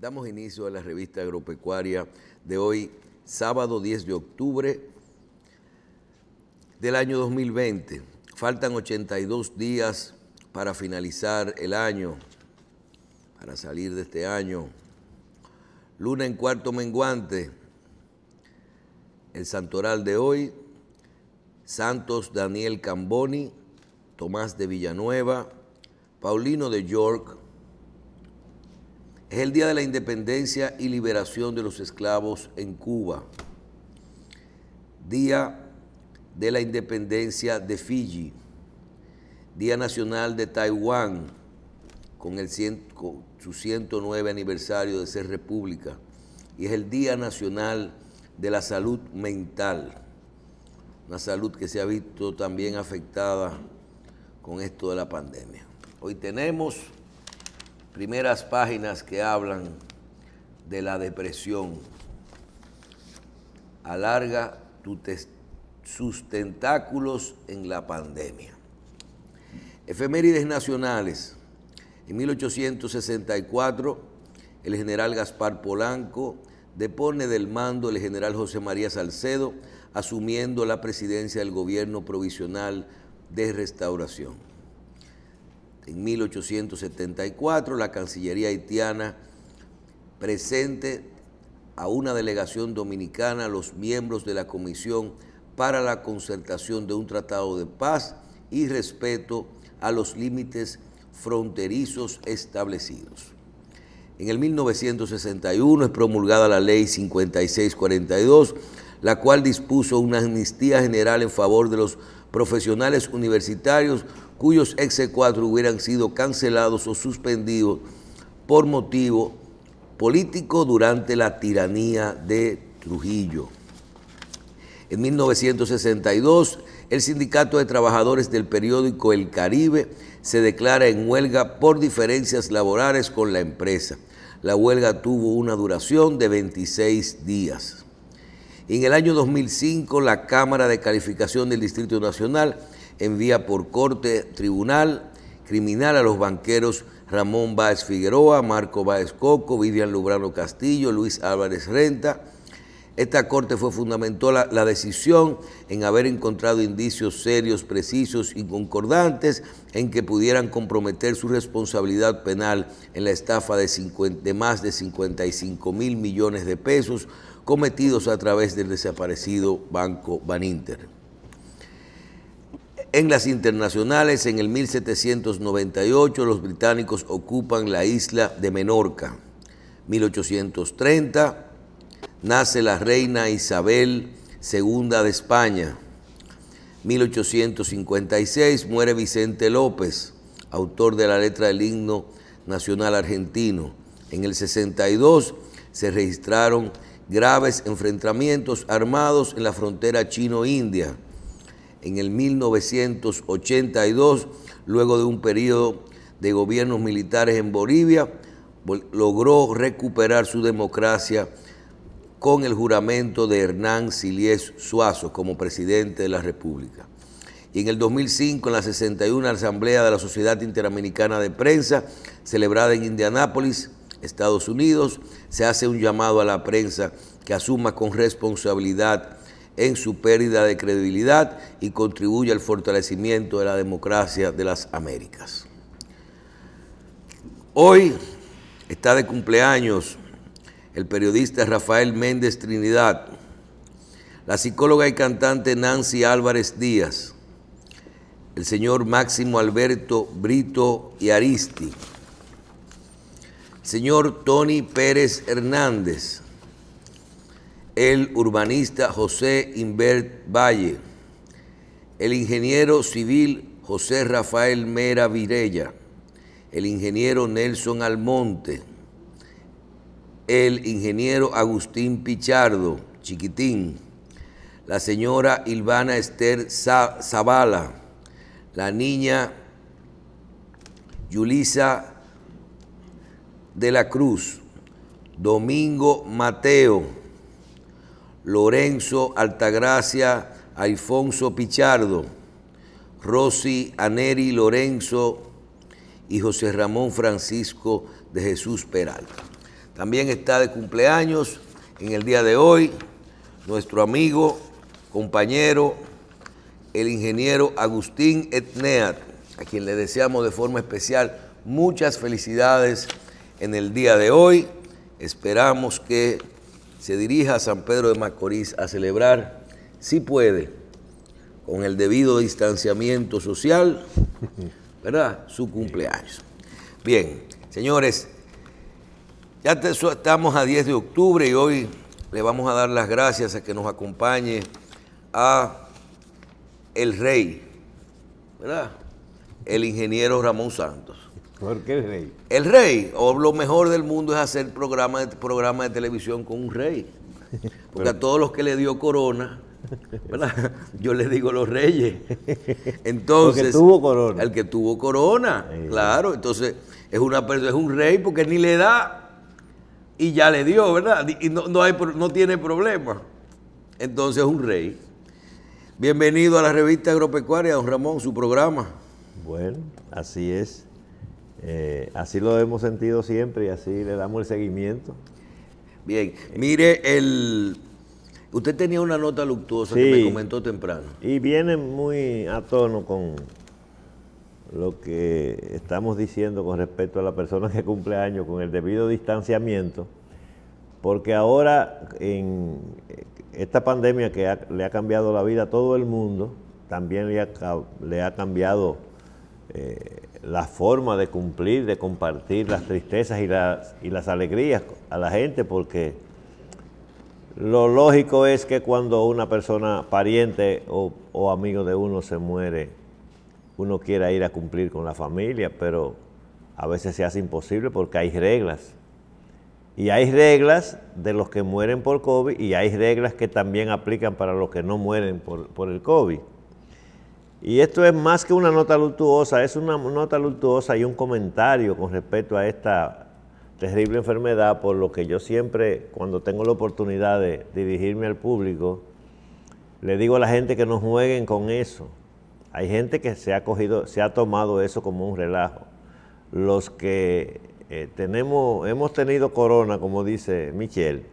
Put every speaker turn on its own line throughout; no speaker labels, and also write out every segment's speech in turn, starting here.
Damos inicio a la revista agropecuaria de hoy, sábado 10 de octubre del año 2020. Faltan 82 días para finalizar el año, para salir de este año. Luna en cuarto menguante. El santoral de hoy, Santos Daniel Camboni, Tomás de Villanueva, Paulino de York. Es el día de la independencia y liberación de los esclavos en Cuba. Día de la independencia de Fiji. Día nacional de Taiwán, con su 109 aniversario de ser república. Y es el Día Nacional de la Salud Mental. Una salud que se ha visto también afectada con esto de la pandemia. Hoy tenemos primeras páginas que hablan de la depresión. Alarga sus tentáculos en la pandemia. Efemérides nacionales. En 1864, el general Gaspar Polanco depone del mando el general José María Salcedo, asumiendo la presidencia del gobierno provisional de restauración. En 1874, la Cancillería haitiana presente a una delegación dominicana a los miembros de la Comisión para la concertación de un tratado de paz y respeto a los límites fronterizos establecidos. En el 1961 es promulgada la Ley 5642, la cual dispuso una amnistía general en favor de los profesionales universitarios cuyos exequatur hubieran sido cancelados o suspendidos por motivo político durante la tiranía de Trujillo. En 1962, el Sindicato de Trabajadores del periódico El Caribe se declara en huelga por diferencias laborales con la empresa. La huelga tuvo una duración de 26 días. En el año 2005, la Cámara de Calificación del Distrito Nacional envía por corte tribunal criminal a los banqueros Ramón Báez Figueroa, Marco Báez Coco, Vivian Lubrano Castillo, Luis Álvarez Renta. Esta corte fundamentó la decisión en haber encontrado indicios serios, precisos y concordantes en que pudieran comprometer su responsabilidad penal en la estafa de más de 55 mil millones de pesos cometidos a través del desaparecido Banco Baninter. En las internacionales, en el 1798, los británicos ocupan la isla de Menorca. 1830, nace la reina Isabel II de España. 1856, muere Vicente López, autor de la letra del himno nacional argentino. En el 62 se registraron graves enfrentamientos armados en la frontera chino-india. En el 1982, luego de un periodo de gobiernos militares en Bolivia, logró recuperar su democracia con el juramento de Hernán Siles Suazo como presidente de la República. Y en el 2005, en la 61 Asamblea de la Sociedad Interamericana de Prensa, celebrada en Indianápolis, Estados Unidos, se hace un llamado a la prensa que asuma con responsabilidad en su pérdida de credibilidad y contribuya al fortalecimiento de la democracia de las Américas. Hoy está de cumpleaños el periodista Rafael Méndez Trinidad, la psicóloga y cantante Nancy Álvarez Díaz, el señor Máximo Alberto Brito y Aristi, el señor Tony Pérez Hernández, el urbanista José Inbert Valle, el ingeniero civil José Rafael Mera Virella, el ingeniero Nelson Almonte, el ingeniero Agustín Pichardo, Chiquitín, la señora Ilvana Esther Zavala, la niña Yulisa de la Cruz, Domingo Mateo, Lorenzo Altagracia Alfonso Pichardo, Rosy Aneri Lorenzo y José Ramón Francisco de Jesús Peralta. También está de cumpleaños en el día de hoy nuestro amigo, compañero, el ingeniero Agustín Etneat, a quien le deseamos de forma especial muchas felicidades en el día de hoy. Esperamos que se dirija a San Pedro de Macorís a celebrar, si puede, con el debido distanciamiento social, ¿verdad?, su cumpleaños. Bien, señores, ya estamos a 10 de octubre y hoy le vamos a dar las gracias a que nos acompañe a el rey, ¿verdad?, el ingeniero Ramón Santos.
¿Por qué el rey?
El rey, o lo mejor del mundo es hacer programa de televisión con un rey. Porque a todos los que le dio corona, ¿verdad?, yo les digo los reyes. Entonces,
el que tuvo corona.
El que tuvo corona, claro. Entonces, es un rey porque ni le da y ya le dio, ¿verdad? Y no tiene problema. Entonces, es un rey. Bienvenido a la revista agropecuaria, don Ramón, su programa.
Bueno, así es. Así lo hemos sentido siempre y así le damos el seguimiento.
Bien, mire, usted tenía una nota luctuosa, sí, que me comentó temprano.
Y viene muy a tono con lo que estamos diciendo con respecto a la persona que cumple años con el debido distanciamiento, porque ahora en esta pandemia que le ha cambiado la vida a todo el mundo, también le ha cambiado la forma de cumplir, de compartir las tristezas y las alegrías a la gente, porque lo lógico es que cuando una persona pariente o amigo de uno se muere, uno quiera ir a cumplir con la familia, pero a veces se hace imposible porque hay reglas. Y hay reglas de los que mueren por COVID y hay reglas que también aplican para los que no mueren por el COVID. Y esto es más que una nota luctuosa, es una nota luctuosa y un comentario con respecto a esta terrible enfermedad, por lo que yo siempre, cuando tengo la oportunidad de dirigirme al público, le digo a la gente que no jueguen con eso. Hay gente que se ha tomado eso como un relajo. Los que hemos tenido corona, como dice Michelle,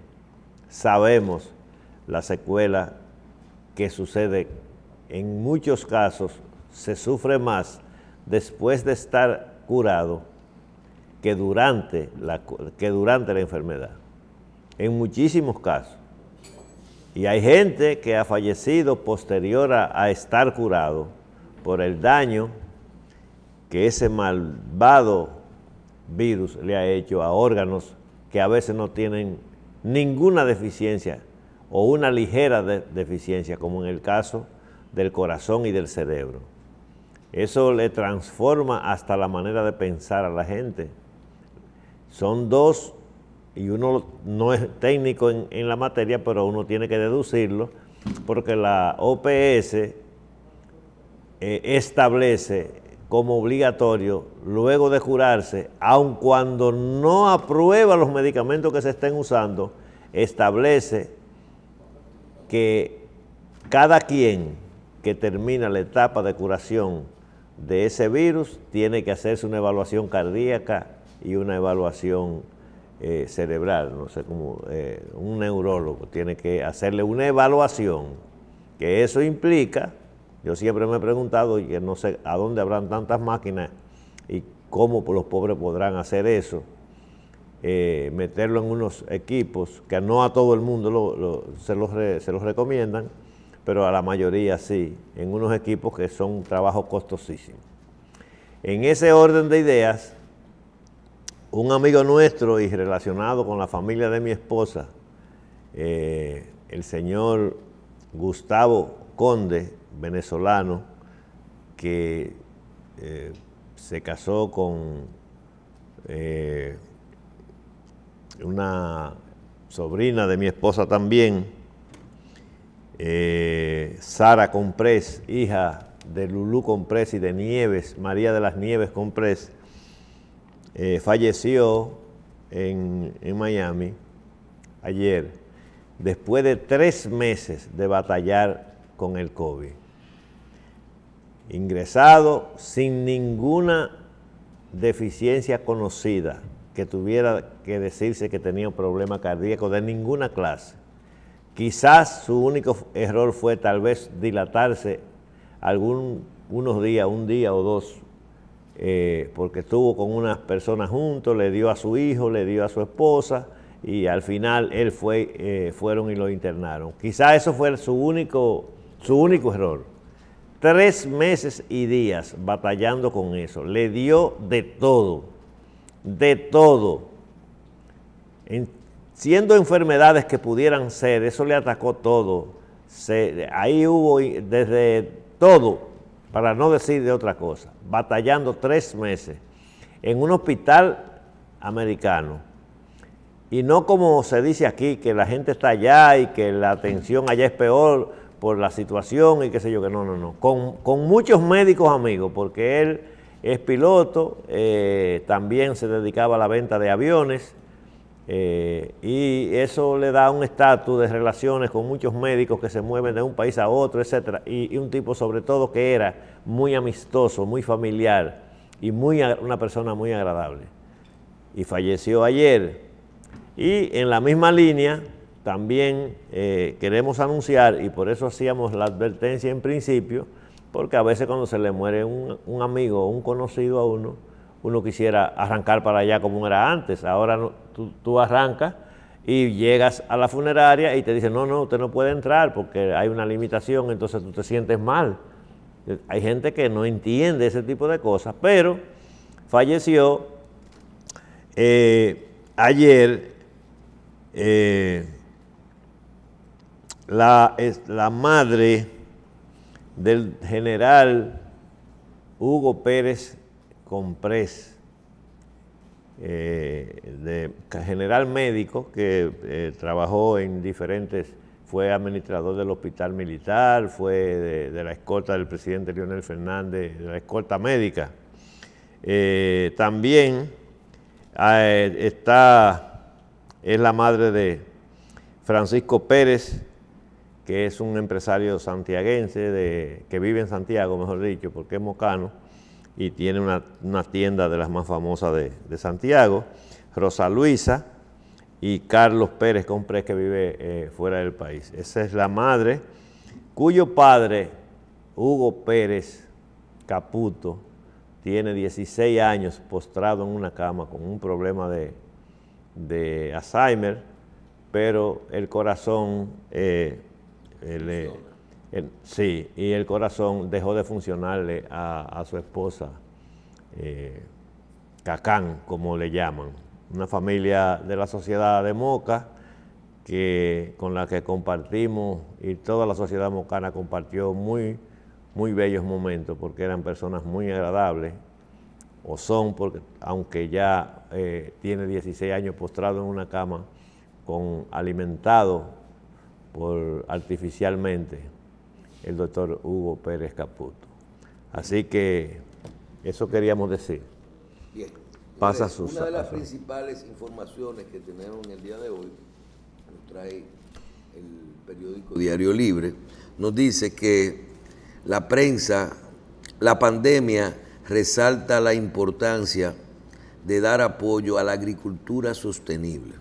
sabemos la secuela que sucede. En muchos casos se sufre más después de estar curado que durante la enfermedad, en muchísimos casos. Y hay gente que ha fallecido posterior a estar curado por el daño que ese malvado virus le ha hecho a órganos que a veces no tienen ninguna deficiencia o una ligera deficiencia, como en el caso del corazón y del cerebro. Eso le transforma hasta la manera de pensar a la gente. Son dos, y uno no es técnico en la materia, pero uno tiene que deducirlo, porque la OPS establece como obligatorio, luego de curarse, aun cuando no aprueba los medicamentos que se estén usando, establece que cada quien que termina la etapa de curación de ese virus tiene que hacerse una evaluación cardíaca y una evaluación cerebral, no sé cómo, un neurólogo tiene que hacerle una evaluación, que eso implica, yo siempre me he preguntado, y no sé a dónde habrán tantas máquinas y cómo los pobres podrán hacer eso, meterlo en unos equipos que no a todo el mundo se los recomiendan, pero a la mayoría sí, en unos equipos que son un trabajo costosísimo. En ese orden de ideas, un amigo nuestro y relacionado con la familia de mi esposa, el señor Gustavo Conde, venezolano, que se casó con una sobrina de mi esposa también, Sara Comprés, hija de Lulú Comprés y de Nieves, María de las Nieves Comprés, falleció en Miami ayer, después de 3 meses de batallar con el COVID. Ingresado sin ninguna deficiencia conocida, que tuviera que decirse que tenía un problema cardíaco de ninguna clase. Quizás su único error fue tal vez dilatarse unos días, un día o dos, porque estuvo con unas personas juntos, le dio a su hijo, le dio a su esposa, y al final él fueron y lo internaron. Quizás eso fue su único error. 3 meses y días batallando con eso. Le dio de todo, de todo. Siendo enfermedades que pudieran ser, eso le atacó todo. Ahí hubo desde todo, para no decir de otra cosa, batallando 3 meses en un hospital americano. Y no como se dice aquí, que la gente está allá y que la atención allá es peor por la situación y qué sé yo, que no. Con muchos médicos amigos, porque él es piloto, también se dedicaba a la venta de aviones, y eso le da un estatus de relaciones con muchos médicos que se mueven de un país a otro, etcétera, y un tipo sobre todo que era muy amistoso, muy familiar y una persona muy agradable. Y falleció ayer. Y en la misma línea también queremos anunciar, y por eso hacíamos la advertencia en principio, porque a veces cuando se le muere un amigo o un conocido a uno quisiera arrancar para allá como era antes. Ahora no, tú arrancas y llegas a la funeraria y te dicen, no, usted no puede entrar porque hay una limitación, entonces tú te sientes mal. Hay gente que no entiende ese tipo de cosas, pero falleció ayer la madre del general Hugo Pérez Comprés, general médico que trabajó en fue administrador del hospital militar, fue de la escolta del presidente Leonel Fernández, de la escolta médica. También es la madre de Francisco Pérez, que es un empresario santiaguense, que vive en Santiago, mejor dicho, porque es mocano, y tiene una tienda de las más famosas de Santiago. Rosa Luisa y Carlos Pérez Comprés, que vive fuera del país. Esa es la madre, cuyo padre, Hugo Pérez Caputo, tiene 16 años postrado en una cama con un problema de Alzheimer, pero el corazón, sí, y el corazón dejó de funcionarle a su esposa, Cacán, como le llaman, una familia de la sociedad de Moca, con la que compartimos, y toda la sociedad mocana compartió muy bellos momentos, porque eran personas muy agradables, o son, porque aunque ya tiene 16 años postrado en una cama, alimentado artificialmente, el doctor Hugo Pérez Caputo. Así que eso queríamos decir.
Bien.
Una
de las principales informaciones que tenemos en el día de hoy, nos trae el periódico Diario Libre, nos dice que la prensa, la pandemia resalta la importancia de dar apoyo a la agricultura sostenible.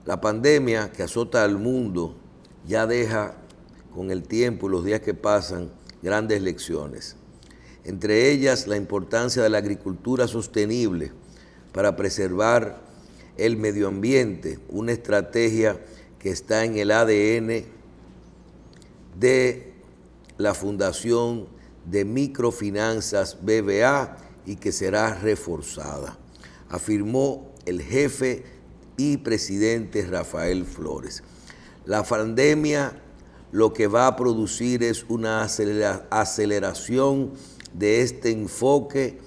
La pandemia que azota al mundo ya deja con el tiempo y los días que pasan grandes lecciones. Entre ellas, la importancia de la agricultura sostenible para preservar el medio ambiente, una estrategia que está en el ADN de la Fundación de Microfinanzas BBA y que será reforzada, afirmó el jefe y presidente Rafael Flores. La pandemia lo que va a producir es una aceleración de este enfoque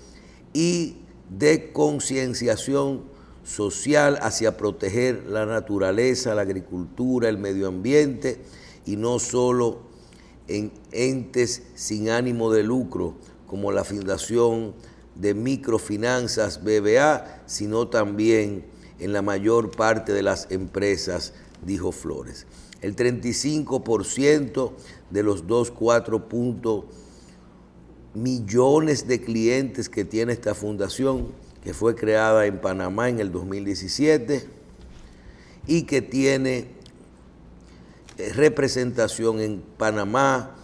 y de concienciación social hacia proteger la naturaleza, la agricultura, el medio ambiente, y no solo en entes sin ánimo de lucro como la Fundación de Microfinanzas BBA, sino también en la mayor parte de las empresas, dijo Flores. El 35% de los 2,4 millones de clientes que tiene esta fundación, que fue creada en Panamá en el 2017 y que tiene representación en Panamá,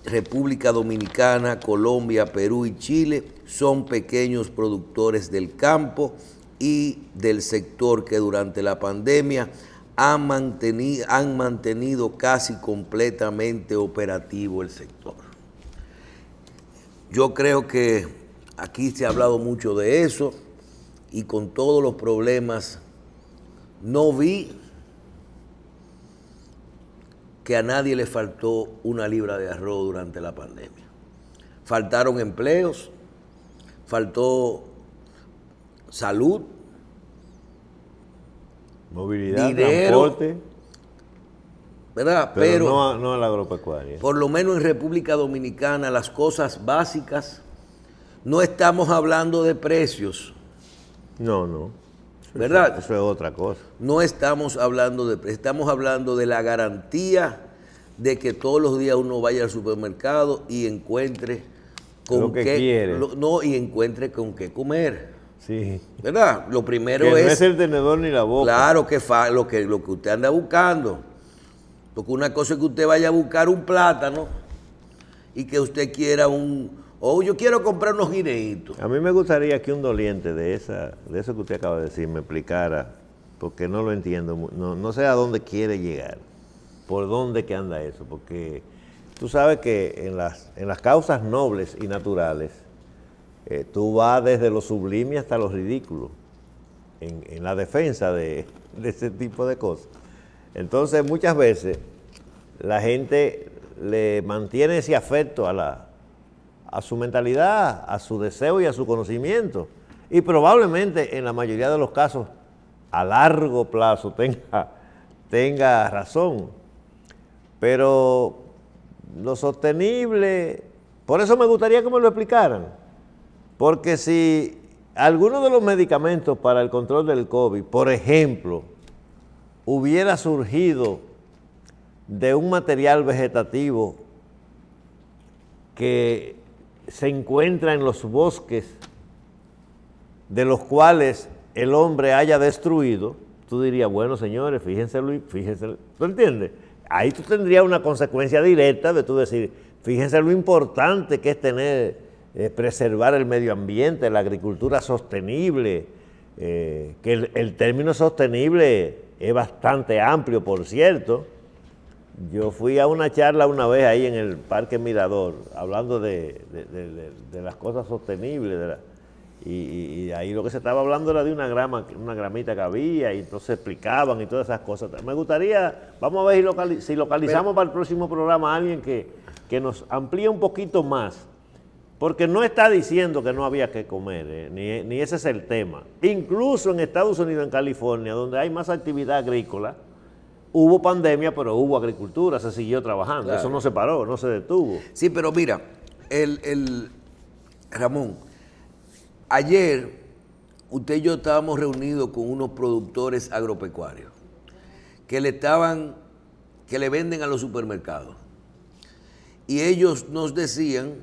República Dominicana, Colombia, Perú y Chile. Son pequeños productores del campo y del sector que durante la pandemia han mantenido casi completamente operativo el sector. Yo creo que aquí se ha hablado mucho de eso y con todos los problemas no vi que a nadie le faltó una libra de arroz durante la pandemia. Faltaron empleos, faltó salud,
movilidad,
dinero,
transporte,
¿verdad?
pero no a la agropecuaria.
Por lo menos en República Dominicana las cosas básicas, no estamos hablando de precios.
No.
¿Verdad?
Eso es otra cosa.
No estamos hablando de precios, estamos hablando de la garantía de que todos los días uno vaya al supermercado y encuentre con
lo que quiere.
Y encuentre con qué comer.
Sí.
¿Verdad? Lo primero
que
es...
no es el tenedor ni la boca.
Claro que lo que usted anda buscando. Porque una cosa es que usted vaya a buscar un plátano y que usted quiera yo quiero comprar unos guineitos.
A mí me gustaría que un doliente de eso que usted acaba de decir me explicara, porque no lo entiendo, no sé a dónde quiere llegar, por dónde que anda eso, porque tú sabes que en las causas nobles y naturales, tú vas desde lo sublime hasta lo ridículo, en la defensa de ese tipo de cosas. Entonces muchas veces la gente le mantiene ese afecto a su mentalidad, a su deseo y a su conocimiento. Y probablemente en la mayoría de los casos a largo plazo tenga razón. Pero lo sostenible, por eso me gustaría que me lo explicaran. Porque si alguno de los medicamentos para el control del COVID, por ejemplo, hubiera surgido de un material vegetativo que se encuentra en los bosques de los cuales el hombre haya destruido, tú dirías, bueno, señores, fíjense, ¿tú entiendes? Ahí tú tendrías una consecuencia directa de tú decir, fíjense lo importante que es preservar el medio ambiente, la agricultura sostenible, que el término sostenible es bastante amplio, por cierto. Yo fui a una charla una vez ahí en el Parque Mirador, hablando de las cosas sostenibles, y ahí lo que se estaba hablando era de una gramita que había, y entonces explicaban y todas esas cosas. Me gustaría, vamos a ver si localizamos para el próximo programa a alguien que nos amplíe un poquito más, porque no está diciendo que no había que comer, ni ese es el tema. Incluso en Estados Unidos, en California, donde hay más actividad agrícola, hubo pandemia, pero hubo agricultura, se siguió trabajando. Claro. Eso no se paró, no se detuvo.
Sí, pero mira, Ramón, ayer usted y yo estábamos reunidos con unos productores agropecuarios que le venden a los supermercados. Y ellos nos decían,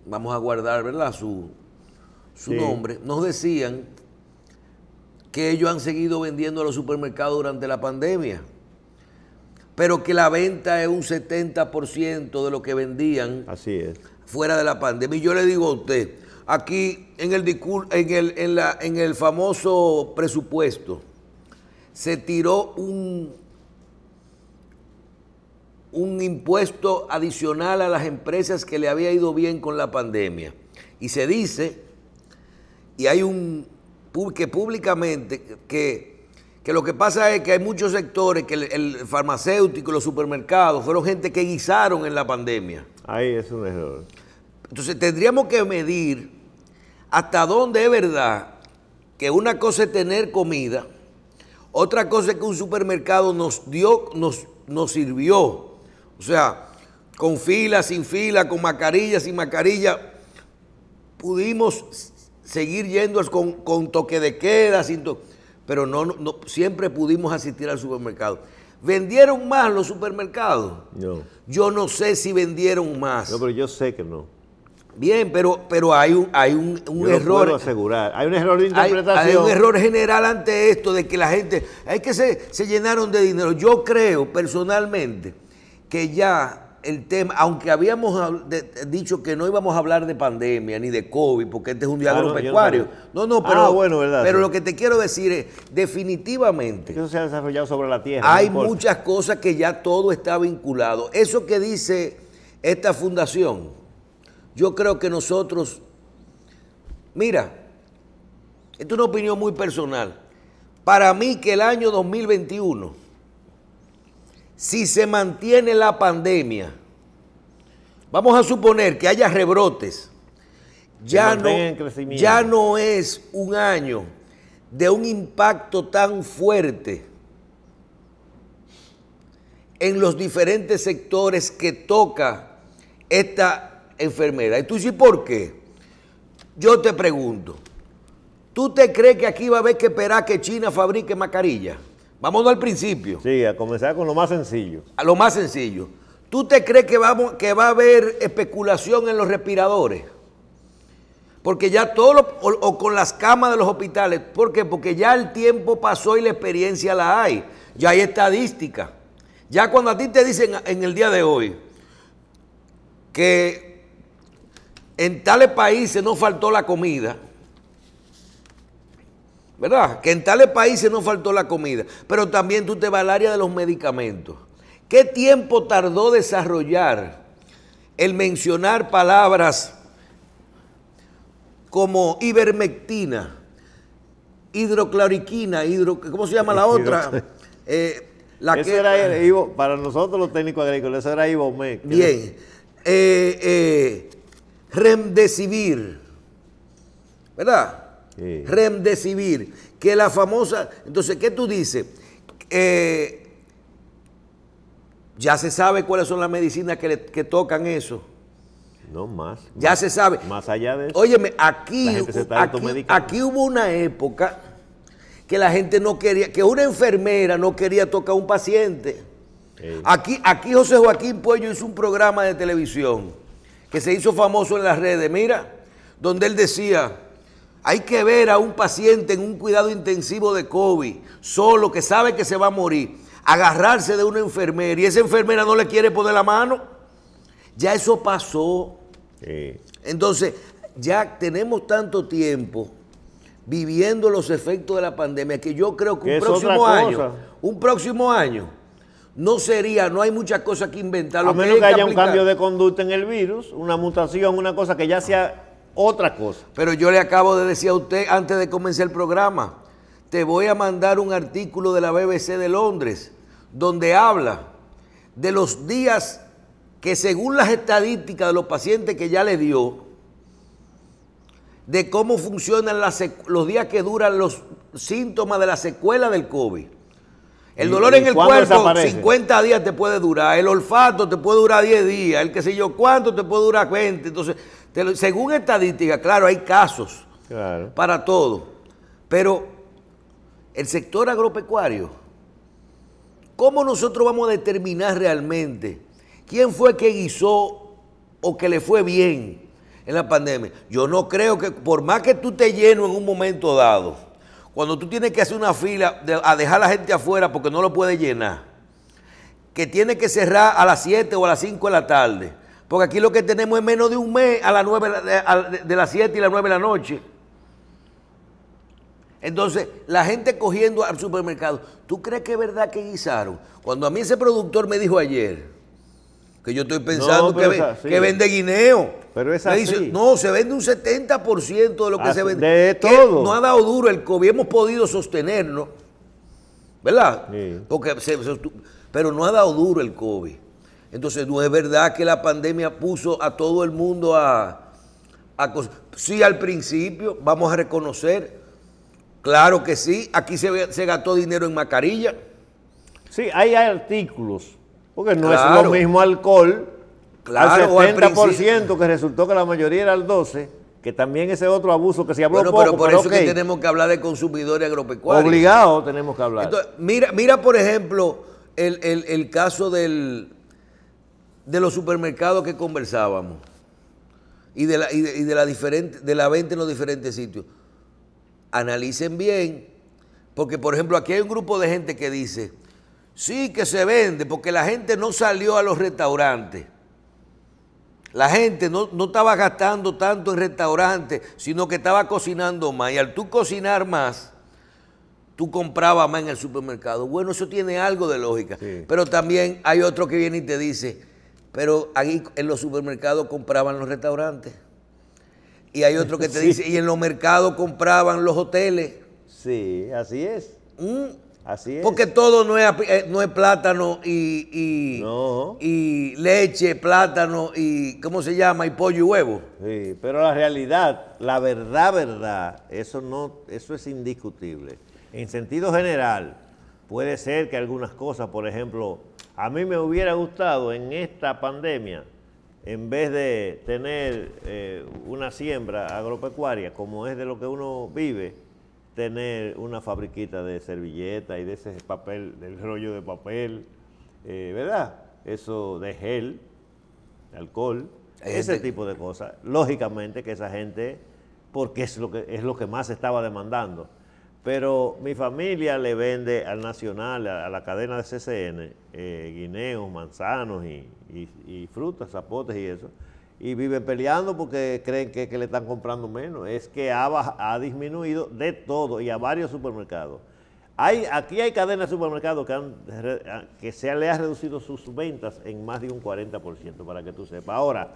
vamos a guardar, ¿verdad?, su nombre, nos decían que ellos han seguido vendiendo a los supermercados durante la pandemia, pero que la venta es un 70% de lo que vendían.
Así es.
Fuera de la pandemia. Y yo le digo a usted, aquí en el famoso presupuesto se tiró un impuesto adicional a las empresas que le había ido bien con la pandemia. Y se dice, y hay que públicamente, que lo que pasa es que hay muchos sectores, que el farmacéutico y los supermercados fueron gente que guisaron en la pandemia.
Ahí es un error.
Entonces tendríamos que medir hasta dónde es verdad que una cosa es tener comida, otra cosa es que un supermercado nos sirvió. O sea, con fila, sin fila, con mascarilla, sin mascarilla, pudimos seguir yendo con toque de queda, pero no siempre pudimos asistir al supermercado. ¿Vendieron más los supermercados?
No.
Yo no sé si vendieron más.
No, pero yo sé que no.
Bien, pero hay un
Yo
error.
lo puedo asegurar. Hay un error de interpretación.
Hay un error general ante esto de que la gente, es que se llenaron de dinero. Yo creo personalmente que ya el tema, aunque habíamos dicho que no íbamos a hablar de pandemia ni de COVID, porque este es un día agropecuario.
Bueno, ¿verdad?
Pero
sí.
Lo que te quiero decir es, definitivamente,
Eso se ha desarrollado sobre la tierra.
hay
no
muchas cosas que ya todo está vinculado. Eso que dice esta fundación, yo creo que nosotros, mira, esto es una opinión muy personal. Para mí que el año 2021, si se mantiene la pandemia, vamos a suponer que haya rebrotes, ya no es un año de un impacto tan fuerte en los diferentes sectores que toca esta enfermedad. Y tú dices, ¿por qué? Yo te pregunto, ¿tú te crees que aquí va a haber que esperar que China fabrique mascarillas? Vámonos al principio.
Sí, a comenzar con lo más sencillo.
A lo más sencillo. ¿Tú te crees que va a haber especulación en los respiradores? Porque ya o con las camas de los hospitales. ¿Por qué? Porque ya el tiempo pasó y la experiencia la hay. Ya hay estadística. Ya cuando a ti te dicen en el día de hoy que en tales países no faltó la comida, ¿verdad? Que en tales países no faltó la comida, pero también tú te vas al área de los medicamentos. ¿Qué tiempo tardó desarrollar el mencionar palabras como ivermectina, hidrocloriquina, ¿cómo se llama la otra?
Para nosotros los técnicos agrícolas, eso era Ivomec.
Bien. Remdesivir, ¿verdad? Sí. Remdesivir, que la famosa, entonces, ¿qué tú dices? Ya se sabe cuáles son las medicinas que tocan eso.
No más.
Ya se sabe.
Más allá de eso.
Óyeme, aquí hubo una época que la gente no quería, que una enfermera no quería tocar a un paciente. Aquí José Joaquín Puello hizo un programa de televisión que se hizo famoso en las redes, mira, donde él decía, hay que ver a un paciente en un cuidado intensivo de COVID, solo, que sabe que se va a morir, agarrarse de una enfermera y esa enfermera no le quiere poner la mano. Ya eso pasó. Sí. Entonces, ya tenemos tanto tiempo viviendo los efectos de la pandemia que yo creo que un próximo año, no hay muchas cosas que inventar.
A menos que haya un cambio de conducta en el virus, una mutación, una cosa que ya sea otra cosa.
Pero yo le acabo de decir a usted, antes de comenzar el programa, te voy a mandar un artículo de la BBC de Londres, donde habla de los días que, según las estadísticas de los pacientes que ya le dio, de cómo funcionan los días que duran los síntomas de la secuela del COVID. El dolor en el cuerpo, 50 días te puede durar. El olfato te puede durar 10 días. El qué sé yo cuánto te puede durar 20. Entonces, según estadística, claro, hay casos para todo. Pero el sector agropecuario, ¿cómo nosotros vamos a determinar realmente quién fue que guisó o que le fue bien en la pandemia? Yo no creo que, por más que tú te llenes en un momento dado, cuando tú tienes que hacer una fila a dejar a la gente afuera porque no lo puedes llenar, que tiene que cerrar a las 7 o a las 5 de la tarde, porque aquí lo que tenemos es menos de un mes a las 9 de las 7 y las 9 de la noche. Entonces, la gente cogiendo al supermercado, ¿tú crees que es verdad que guisaron? Cuando a mí ese productor me dijo ayer que yo estoy pensando que vende guineo.
Pero es
me
así.
dice, no, se vende un 70% de lo que se vende.
De todo.
No ha dado duro el COVID, hemos podido sostenernos, ¿verdad? Sí. Pero no ha dado duro el COVID. Entonces, no es verdad que la pandemia puso a todo el mundo sí, al principio, vamos a reconocer, claro que sí, aquí se gastó dinero en mascarilla.
Sí, hay artículos, porque no es lo mismo alcohol,
claro,
al 70% que resultó que la mayoría era al 12%, que también ese otro abuso que se habló poco.
Pero por eso es que tenemos que hablar de consumidores agropecuarios.
Obligado tenemos que hablar.
Entonces, mira por ejemplo, el caso de los supermercados que conversábamos. y de la venta en los diferentes sitios. Analicen bien, porque por ejemplo aquí hay un grupo de gente que dice, sí que se vende, porque la gente no salió a los restaurantes. La gente no estaba gastando tanto en restaurantes, sino que estaba cocinando más. Y al tú cocinar más, tú comprabas más en el supermercado. Bueno, eso tiene algo de lógica. Sí. Pero también hay otro que viene y te dice, pero ahí en los supermercados compraban los restaurantes. Y hay otro que te dice, y en los mercados compraban los hoteles.
Sí, así es. Así es.
Porque todo no es plátano y leche, plátano y, ¿cómo se llama? Y pollo y huevo.
Sí, pero la realidad, la verdad, eso es indiscutible. En sentido general, puede ser que algunas cosas, por ejemplo, a mí me hubiera gustado en esta pandemia, en vez de tener una siembra agropecuaria, como es de lo que uno vive, tener una fabriquita de servilletas y de ese papel, del rollo de papel, ¿verdad? Eso de gel, de alcohol, ese tipo de cosas. Lógicamente que esa gente, porque es lo que más se estaba demandando. Pero mi familia le vende al Nacional, a la cadena de CCN, guineos, manzanos y frutas, zapotes y eso. Y viven peleando porque creen que le están comprando menos. Es que ha disminuido de todo y a varios supermercados. Aquí hay cadenas de supermercados que se le ha reducido sus ventas en más de un 40%, para que tú sepas. Ahora,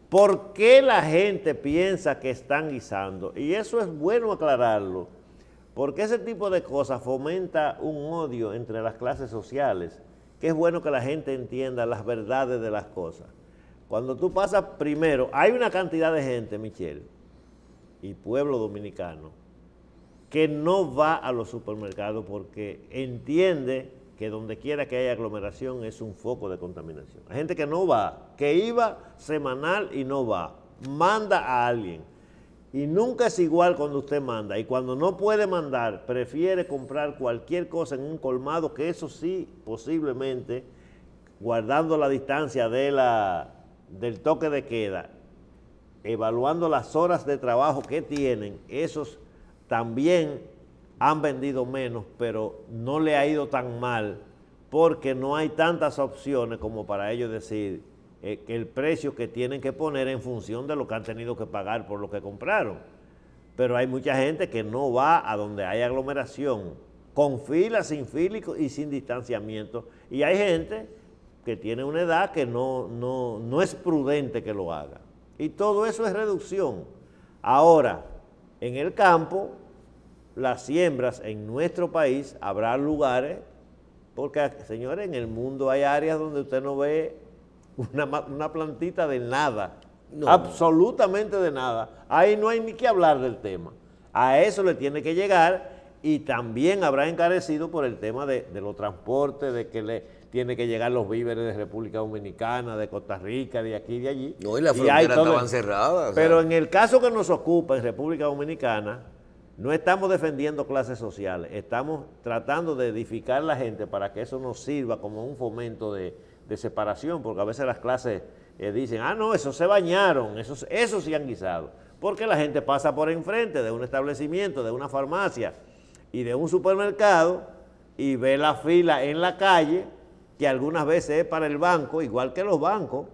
¿por qué la gente piensa que están guisando? Y eso es bueno aclararlo, porque ese tipo de cosas fomenta un odio entre las clases sociales, que es bueno que la gente entienda las verdades de las cosas. Cuando tú pasas primero, hay una cantidad de gente, Michelle, y pueblo dominicano, que no va a los supermercados porque entiende que donde quiera que haya aglomeración es un foco de contaminación. Hay gente que no va, que iba semanal y no va, manda a alguien. Y nunca es igual cuando usted manda. Y cuando no puede mandar, prefiere comprar cualquier cosa en un colmado, que eso sí, posiblemente, guardando la distancia del toque de queda, evaluando las horas de trabajo que tienen, esos también han vendido menos, pero no le ha ido tan mal, porque no hay tantas opciones como para ellos decir que el precio que tienen que poner en función de lo que han tenido que pagar por lo que compraron. Pero hay mucha gente que no va a donde hay aglomeración, con fila, sin fila y sin distanciamiento, y hay gente que tiene una edad que no es prudente que lo haga. Y todo eso es reducción. Ahora, en el campo, las siembras en nuestro país, habrá lugares, porque, señores, en el mundo hay áreas donde usted no ve una plantita de nada, absolutamente de nada. Ahí no hay ni que hablar del tema. A eso le tiene que llegar, y también habrá encarecido por el tema de los transportes, de que le tiene que llegar los víveres de República Dominicana, de Costa Rica, de aquí y de allí.
No, y las fronteras estaban cerradas.
Pero en el caso que nos ocupa en República Dominicana, no estamos defendiendo clases sociales, estamos tratando de edificar la gente para que eso nos sirva como un fomento de separación, porque a veces las clases dicen, no, esos se bañaron, esos sí han guisado, porque la gente pasa por enfrente de un establecimiento, de una farmacia y de un supermercado y ve la fila en la calle, que algunas veces es para el banco, igual que los bancos.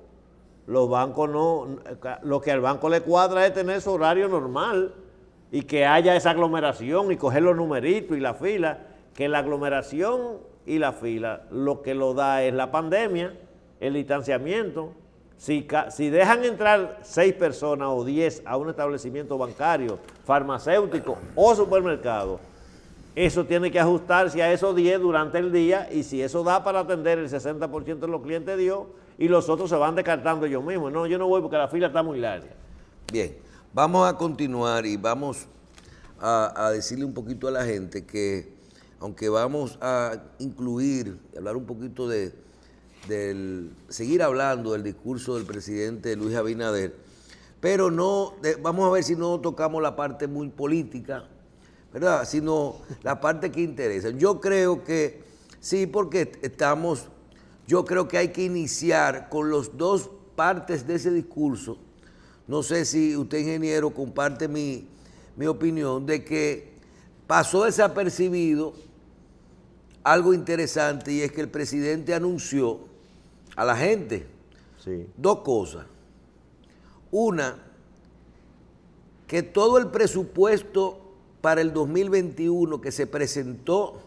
Los bancos no, lo que al banco le cuadra es tener su horario normal y que haya esa aglomeración y coger los numeritos y la fila, que la aglomeración y la fila lo que lo da es la pandemia, el distanciamiento. Si dejan entrar 6 personas o 10 a un establecimiento bancario, farmacéutico o supermercado, eso tiene que ajustarse a esos 10 durante el día, y si eso da para atender el 60% de los clientes, dio, y los otros se van descartando ellos mismos. No, yo no voy porque la fila está muy larga.
Bien, vamos a continuar y vamos a decirle un poquito a la gente que, aunque vamos a incluir, hablar un poquito seguir hablando del discurso del presidente Luis Abinader, pero vamos a ver si no tocamos la parte muy política, ¿verdad? Sino la parte que interesa. Yo creo que sí, porque yo creo que hay que iniciar con las dos partes de ese discurso, no sé si usted, ingeniero, comparte mi opinión, de que pasó desapercibido algo interesante, y es que el presidente anunció a la gente dos cosas. Una, que todo el presupuesto para el 2021 que se presentó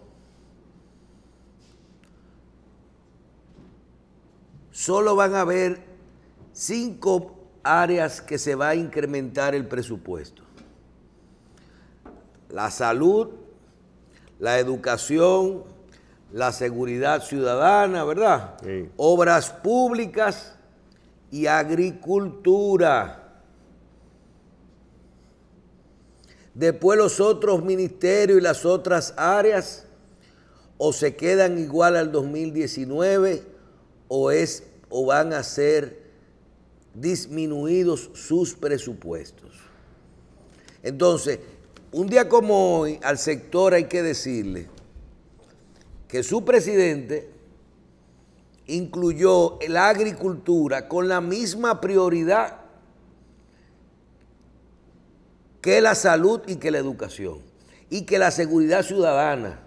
solo van a haber 5 áreas que se va a incrementar el presupuesto: la salud, la educación, la seguridad ciudadana, ¿verdad?
Sí.
Obras públicas y agricultura. Después los otros ministerios y las otras áreas o se quedan igual al 2019 o van a ser disminuidos sus presupuestos. Entonces, un día como hoy, al sector hay que decirle que su presidente incluyó la agricultura con la misma prioridad que la salud y que la educación y que la seguridad ciudadana.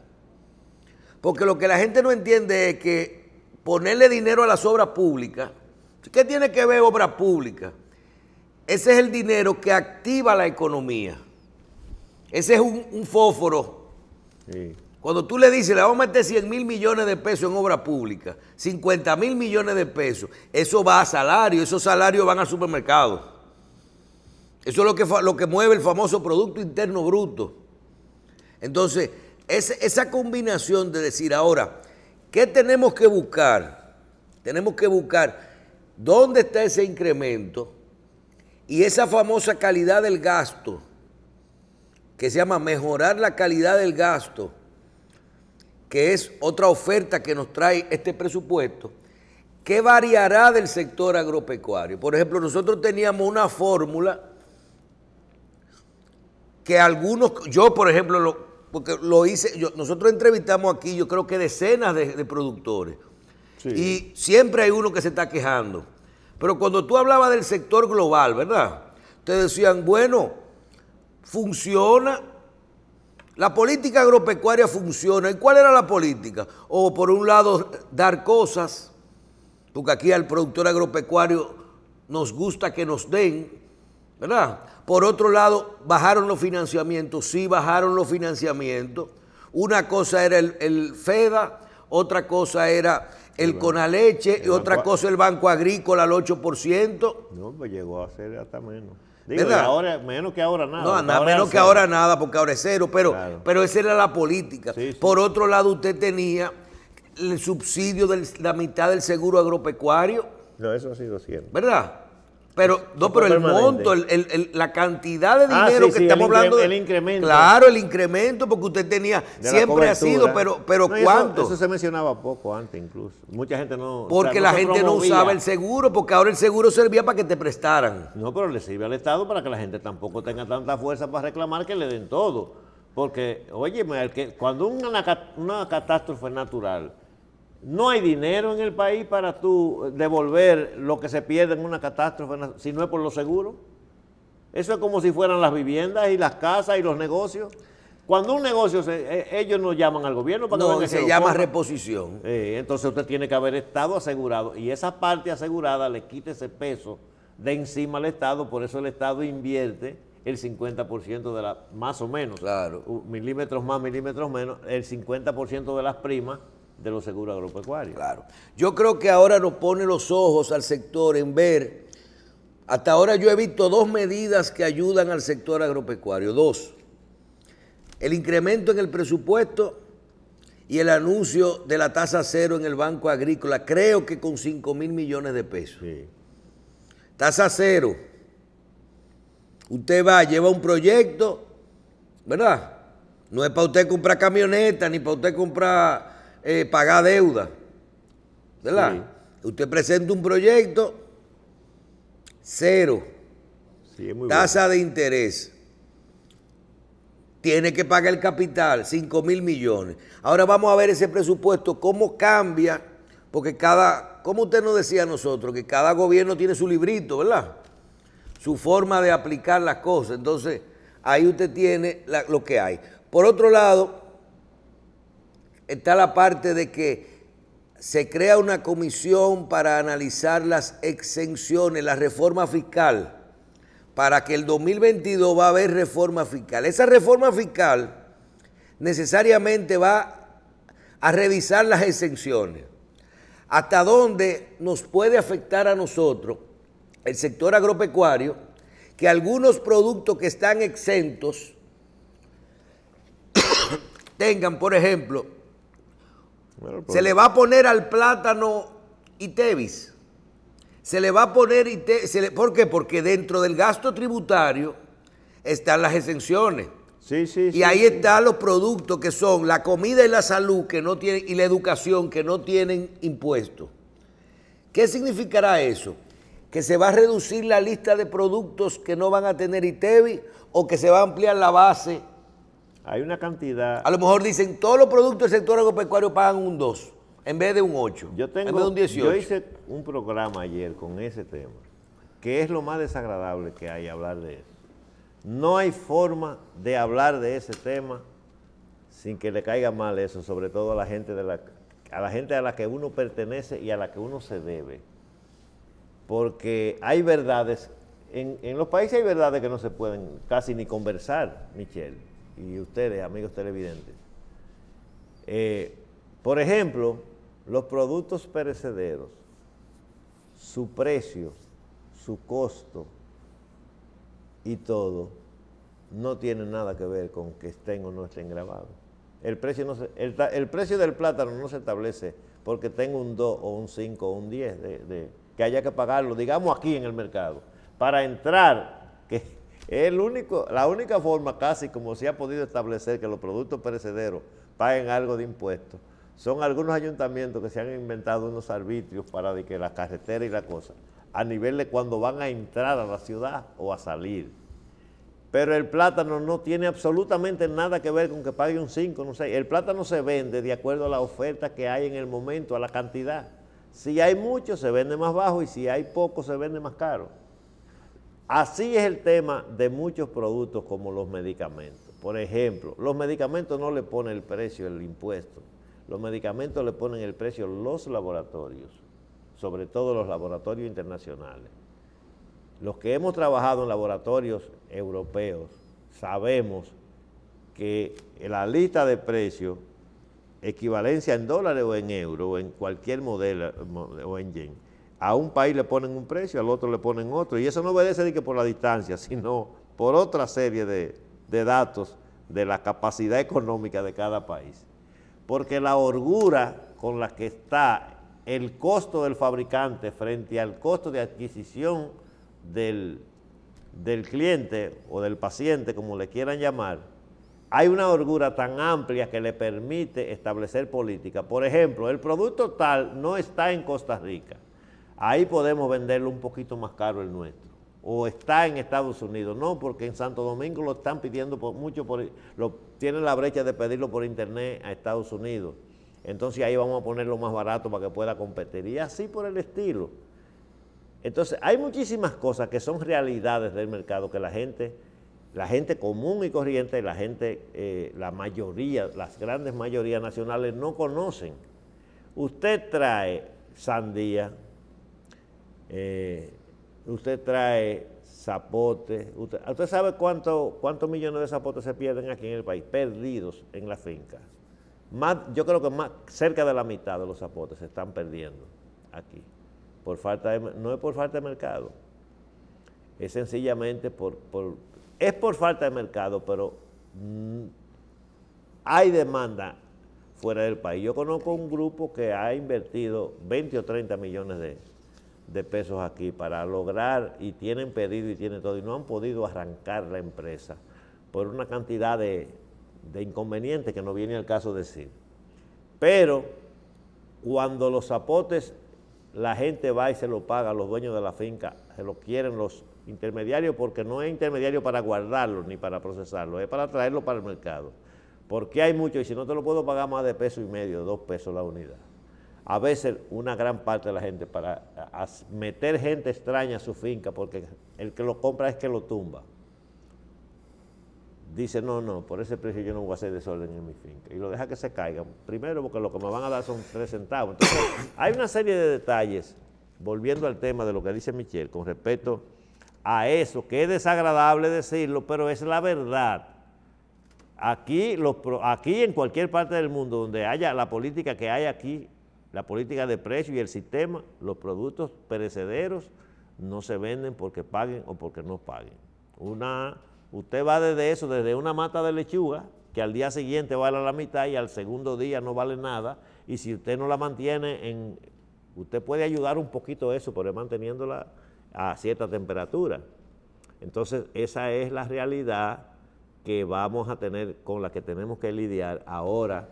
Porque lo que la gente no entiende es que ponerle dinero a las obras públicas, ¿qué tiene que ver obras públicas? Ese es el dinero que activa la economía. Ese es un fósforo.
Sí.
Cuando tú le dices, le vamos a meter 100,000 millones de pesos en obra pública, 50,000 millones de pesos, eso va a salario, esos salarios van al supermercado. Eso es lo que mueve el famoso Producto Interno Bruto. Entonces, esa combinación de decir ahora, ¿qué tenemos que buscar? Tenemos que buscar dónde está ese incremento y esa famosa calidad del gasto, que se llama mejorar la calidad del gasto, que es otra oferta que nos trae este presupuesto. ¿Qué variará del sector agropecuario? Por ejemplo, nosotros teníamos una fórmula que algunos, yo por ejemplo, porque lo hice, nosotros entrevistamos aquí, yo creo que decenas de productores, sí, y siempre hay uno que se está quejando. Pero cuando tú hablabas del sector global, ¿verdad? Te decían, bueno, funciona, la política agropecuaria funciona. ¿Y cuál era la política? O por un lado, dar cosas, porque aquí al productor agropecuario nos gusta que nos den, ¿verdad? Por otro lado, bajaron los financiamientos, sí bajaron los financiamientos. Una cosa era el FEDA, otra cosa era el Conaleche, y otra cosa el Banco Agrícola al 8%.
No, pues llegó a ser hasta menos.
Digo, ¿verdad?
Ahora, menos que ahora nada.
No, nada menos que ahora nada, porque ahora es cero, pero esa era la política. Sí, sí. Por otro lado, usted tenía el subsidio de la mitad del seguro agropecuario.
No, eso ha sido siempre.
¿Verdad? Pero no, pero el monto, la cantidad de dinero que estamos hablando.
El incremento.
Claro, el incremento, porque usted tenía, siempre ha sido, pero
no,
¿cuánto?
Eso se mencionaba poco antes incluso. Mucha gente no.
Porque la gente no usaba el seguro, porque ahora el seguro servía para que te prestaran.
No, pero le sirve al Estado para que la gente tampoco tenga tanta fuerza para reclamar que le den todo. Porque, oye, cuando una catástrofe natural, no hay dinero en el país para tú devolver lo que se pierde en una catástrofe, si no es por los seguros. Eso es como si fueran las viviendas y las casas y los negocios. Cuando un negocio, ellos no llaman al gobierno para que venga,
se llama reposición.
Entonces usted tiene que haber estado asegurado, y esa parte asegurada le quita ese peso de encima al Estado. Por eso el Estado invierte el 50% de más o menos,
claro,
milímetros más, milímetros menos, el 50% de las primas de los seguros agropecuarios.
Claro. Yo creo que ahora nos pone los ojos al sector en ver, hasta ahora yo he visto 2 medidas que ayudan al sector agropecuario, 2. El incremento en el presupuesto y el anuncio de la tasa cero en el Banco Agrícola, creo que con 5,000 millones de pesos.
Sí.
Tasa cero. Usted va, lleva un proyecto, ¿verdad? No es para usted comprar camioneta, ni para usted comprar, pagar deuda, ¿verdad? Sí. Usted presenta un proyecto, cero,
sí, es muy
tasa
bueno.
De interés, tiene que pagar el capital, 5,000 millones. Ahora vamos a ver ese presupuesto, cómo cambia, porque como usted nos decía a nosotros, que cada gobierno tiene su librito, ¿verdad? su forma de aplicar las cosas. Entonces, ahí usted tiene lo que hay. Por otro lado, está la parte de que se crea una comisión para analizar las exenciones, la reforma fiscal, para que el 2022 va a haber reforma fiscal. Esa reforma fiscal necesariamente va a revisar las exenciones. Hasta dónde nos puede afectar a nosotros, el sector agropecuario, que algunos productos que están exentos tengan, por ejemplo, se le va a poner al plátano ITEVIS, se le va a poner ITEVIS, ¿por qué? Porque dentro del gasto tributario están las exenciones. Y ahí están los productos que son la comida y la salud que no tienen, y la educación que no tienen impuestos. ¿Qué significará eso? ¿Que se va a reducir la lista de productos que no van a tener ITEVIS o que se va a ampliar la base?
Hay una cantidad.
A lo mejor dicen todos los productos del sector agropecuario pagan un 2 en vez de un 8, en vez de un 18.
Yo hice un programa ayer con ese tema, que es lo más desagradable que hay hablar de eso. No hay forma de hablar de ese tema sin que le caiga mal eso, sobre todo a la gente a la que uno pertenece y a la que uno se debe. Porque hay verdades, en los países hay verdades que no se pueden casi ni conversar, Michelle, y ustedes, amigos televidentes. Por ejemplo, los productos perecederos, su precio, su costo y todo, no tienen nada que ver con que estén o no estén grabados. El precio del plátano no se establece porque tenga un 2 o un 5 o un 10 que haya que pagarlo, digamos aquí en el mercado. Para entrar, que es la única forma casi como se ha podido establecer que los productos perecederos paguen algo de impuestos, son algunos ayuntamientos que se han inventado unos arbitrios para de que la carretera y la cosa, a nivel de cuando van a entrar a la ciudad o a salir. Pero el plátano no tiene absolutamente nada que ver con que pague un 5, no sé. El plátano se vende de acuerdo a la oferta que hay en el momento, a la cantidad. Si hay mucho, se vende más bajo y si hay poco, se vende más caro. Así es el tema de muchos productos como los medicamentos. Por ejemplo, los medicamentos no le ponen el precio, el impuesto. Los medicamentos le ponen el precio los laboratorios, sobre todo los laboratorios internacionales. Los que hemos trabajado en laboratorios europeos sabemos que la lista de precios, equivalencia en dólares o en euros, o en cualquier modelo o en yen, a un país le ponen un precio, al otro le ponen otro, y eso no obedece de que por la distancia, sino por otra serie de datos de la capacidad económica de cada país. Porque la holgura con la que está el costo del fabricante frente al costo de adquisición del cliente o del paciente, como le quieran llamar, hay una holgura tan amplia que le permite establecer política. Por ejemplo, el producto tal no está en Costa Rica, ahí podemos venderlo un poquito más caro el nuestro, o está en Estados Unidos, no, porque en Santo Domingo lo están pidiendo tienen la brecha de pedirlo por internet a Estados Unidos, entonces ahí vamos a ponerlo más barato para que pueda competir, y así por el estilo. Entonces, hay muchísimas cosas que son realidades del mercado que la gente común y corriente, la mayoría, las grandes mayorías nacionales no conocen. Usted trae sandía, usted trae zapote, ¿usted sabe cuántos millones de zapotes se pierden aquí en el país? Perdidos en la finca. Yo creo que cerca de la mitad de los zapotes se están perdiendo aquí. No es por falta de mercado, es sencillamente por falta de mercado, pero hay demanda fuera del país. Yo conozco un grupo que ha invertido 20 o 30 millones de pesos aquí para lograr, y tienen pedido y tienen todo, y no han podido arrancar la empresa por una cantidad de inconvenientes que no viene al caso decir. Pero cuando los zapotes la gente va y se lo paga, los dueños de la finca se lo quieren los intermediarios, porque no es intermediario para guardarlo ni para procesarlo, es para traerlo para el mercado. Porque hay mucho, y si no te lo puedo pagar más de $1.50, $2 la unidad. a veces una gran parte de la gente para meter gente extraña a su finca, porque el que lo compra es que lo tumba. Dice, no, por ese precio yo no voy a hacer desorden en mi finca. Y lo deja que se caiga. Primero porque lo que me van a dar son 3 centavos. Entonces, hay una serie de detalles, volviendo al tema de lo que dice Michelle, con respecto a eso, que es desagradable decirlo, pero es la verdad. Aquí en cualquier parte del mundo donde haya la política que hay aquí, la política de precios y el sistema, los productos perecederos no se venden porque paguen o porque no paguen. Usted va desde una mata de lechuga, que al día siguiente vale la mitad y al segundo día no vale nada, y si usted no la mantiene usted puede ayudar un poquito eso, pero manteniéndola a cierta temperatura. Entonces, esa es la realidad que vamos a tener, con la que tenemos que lidiar ahora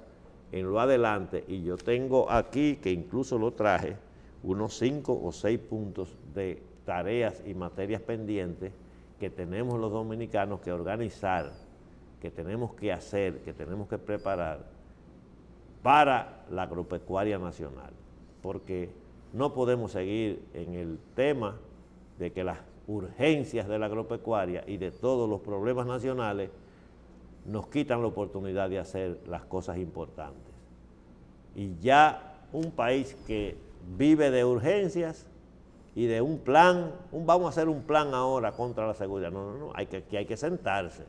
en lo adelante, y yo tengo aquí, que incluso lo traje, unos 5 o 6 puntos de tareas y materias pendientes que tenemos los dominicanos que organizar, que tenemos que hacer, que tenemos que preparar para la agropecuaria nacional, porque no podemos seguir en el tema de que las urgencias de la agropecuaria y de todos los problemas nacionales nos quitan la oportunidad de hacer las cosas importantes. Y ya un país que vive de urgencias y de un plan, vamos a hacer un plan ahora contra la seguridad. No, aquí hay que sentarse.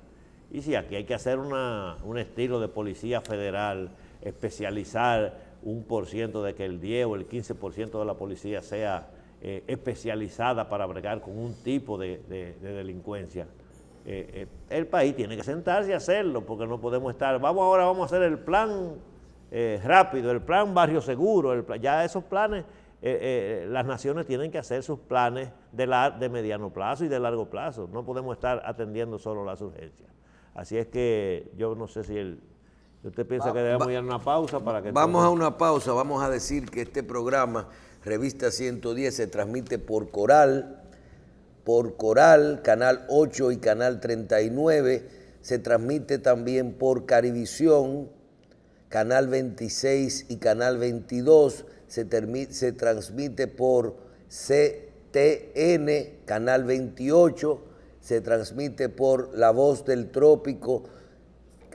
Y sí, aquí hay que hacer un estilo de policía federal, especializar 1% de que el 10 o el 15% de la policía sea especializada para bregar con un tipo de delincuencia. El país tiene que sentarse y hacerlo, porque no podemos estar, vamos a hacer el plan rápido, el plan barrio seguro, ya esos planes, las naciones tienen que hacer sus planes de mediano plazo y de largo plazo. No podemos estar atendiendo solo las urgencias. Así es que yo no sé si usted piensa que debemos ir a una pausa para que...
Vamos a una pausa, vamos a decir que este programa, Revista 110, se transmite por Coral, Canal 8 y Canal 39, se transmite también por Carivisión, Canal 26 y Canal 22, se transmite por CTN, Canal 28, se transmite por La Voz del Trópico,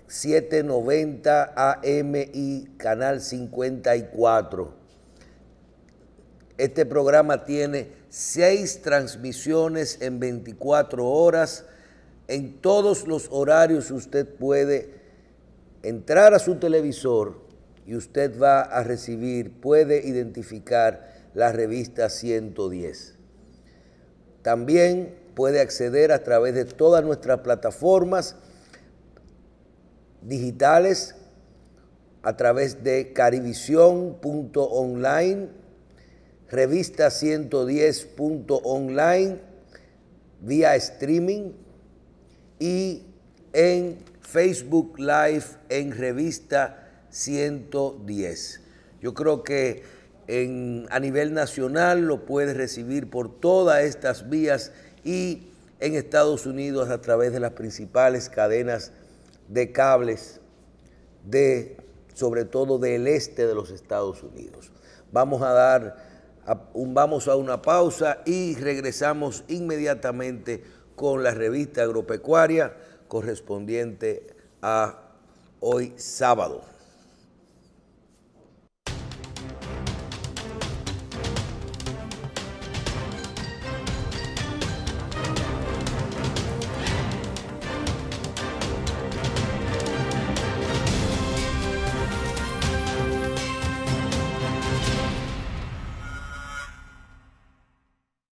790 AM y Canal 54. Este programa tiene 6 transmisiones en 24 horas. En todos los horarios usted puede entrar a su televisor y usted va a recibir, puede identificar la revista 110. También puede acceder a través de todas nuestras plataformas digitales, a través de carivisión.online, revista110.online, vía streaming, y en Facebook Live en Revista 110. Yo creo que a nivel nacional lo puede recibir por todas estas vías, y en Estados Unidos a través de las principales cadenas de cables, sobre todo del este de los Estados Unidos. Vamos a una pausa y regresamos inmediatamente con la revista agropecuaria correspondiente a hoy sábado.